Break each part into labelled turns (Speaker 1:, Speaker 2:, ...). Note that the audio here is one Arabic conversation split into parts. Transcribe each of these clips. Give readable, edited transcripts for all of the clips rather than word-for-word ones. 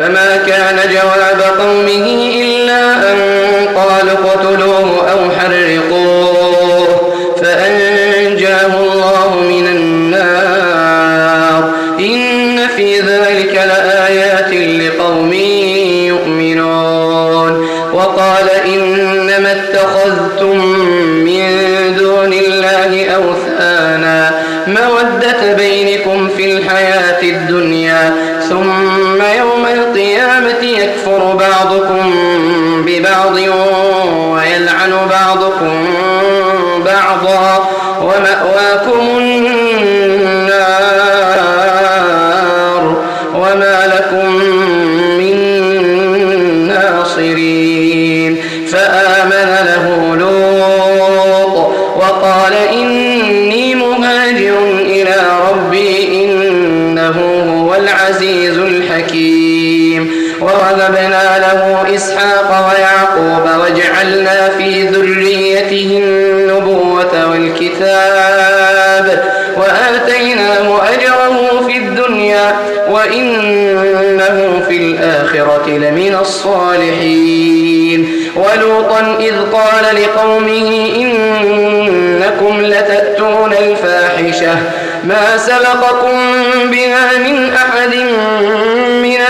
Speaker 1: فما كان جواب قومه إلا أن قالوا اقتلوه أو حرقوه فأنجاه الله من النار إن في ذلك لآيات لقوم يؤمنون. وقال إنما اتخذتم من دون الله أوثانا مودة بينكم في الحياة الدنيا ثم يوم القيامة يكفر بعضكم ببعض ويلعن بعضكم بعضا ومأواكم النار وما لكم من ناصرين. فآمن له لوط وقال إني مهاجر إلى ربي إنه هو العزيز الحكيم. ووهبنا له إسحاق ويعقوب وجعلنا في ذريته النبوة والكتاب وآتيناه أجره في الدنيا وإنه في الآخرة لمن الصالحين. ولوطا إذ قال لقومه إنكم لتأتون الفاحشة ما سبقكم بها من أحد من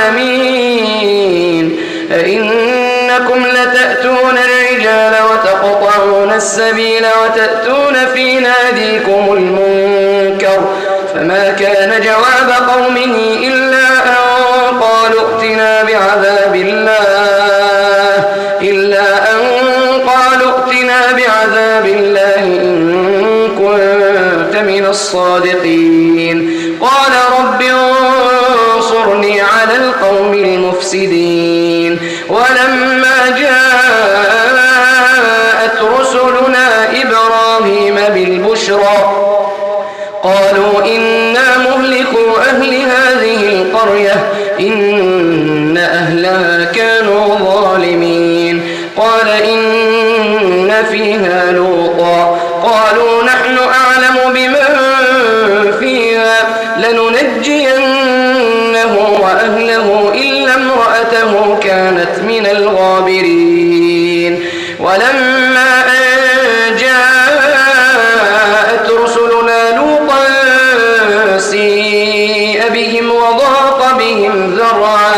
Speaker 1: العالمين أئنكم لتأتون الرجال وتقطعون السبيل وتأتون في ناديكم المنكر فما كان جواب قومه إلا أن قالوا ائتنا بعذاب الله إن كنت من الصادقين. قال رب انصرني على القوم المفسدين. ولما جاءت رسلنا إبراهيم بالبشرى قالوا إنا مهلكو أهل هذه القرية إن أهلها كانوا ظالمين. قال إن فيها لوطا قالوا نحن أعلم بمن فيها لننجينه وأهله إلا امرأته كانت من الغابرين. ولما أن جاءت رسلنا لوطا سيء بهم وضاق بهم ذرعا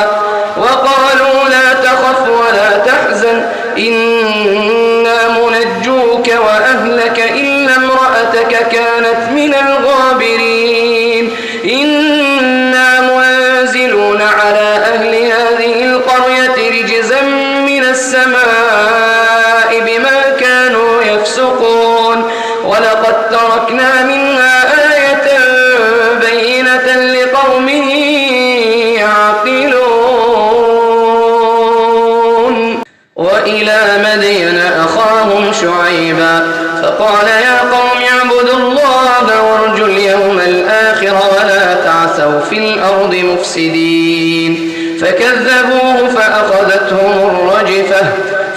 Speaker 1: وقالوا لا تخف ولا تحزن إنا منجوك وأهلك إلا امرأتك كانت من الغابرين. إنا منزلون على أهل هذه القرية رجزا من السماء بما كانوا يفسقون. ولقد تركنا منها آية بينة لقوم يعقلون. وإلى مدين أخاهم شعيبا فقال يا قوم اعبدوا الله وارجوا اليوم الآخر ولا تعثوا في الأرض مفسدين. فكذبوه فأخذتهم الرجفة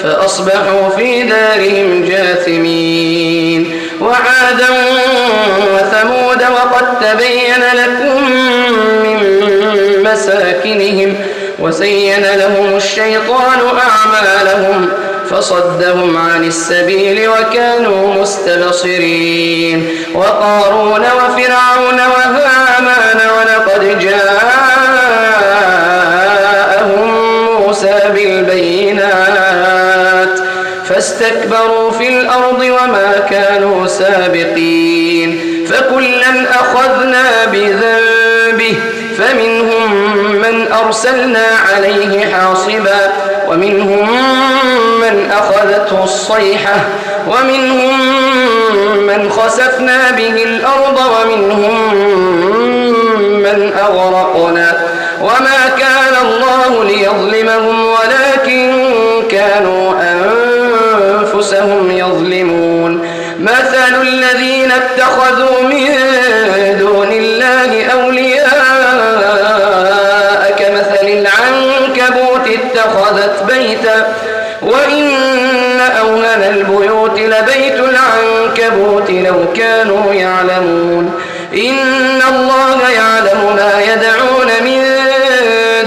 Speaker 1: فأصبحوا في دارهم جاثمين. وعادا وثمود وقد تبين لكم من مساكنهم وزين لهم الشيطان أعمالهم فصدهم عن السبيل وكانوا مستبصرين. وقارون وفرعون وهامان ولقد جاءهم موسى بالبينات فاستكبروا في الأرض وما كانوا سابقين. فكلا أخذنا بذنبه فمنهم من أرسلنا عليه حاصبا ومنهم من أخذته الصيحة ومنهم من خسفنا به الأرض ومنهم من أغرقنا وما كان الله ليظلمهم ولكن كانوا أنفسهم يظلمون. مثل الذين اتخذوا من دون الله أولياء كمثل العنكبوت اتخذت بيتا وإن أوهن البيوت لبيت العنكبوت لو كانوا يعلمون. إن الله يعلم ما يدعون من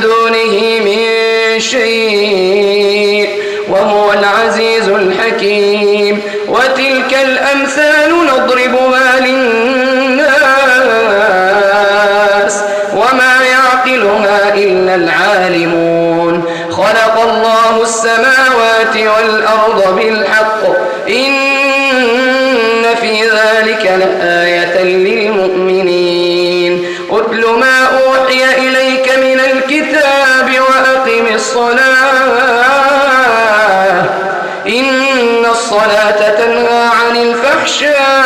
Speaker 1: دونه السماوات والأرض بالحق إن في ذلك لآية للمؤمنين أتل ما أوحي إليك من الكتاب وأقم الصلاة إن الصلاة تنهى عن الفحشاء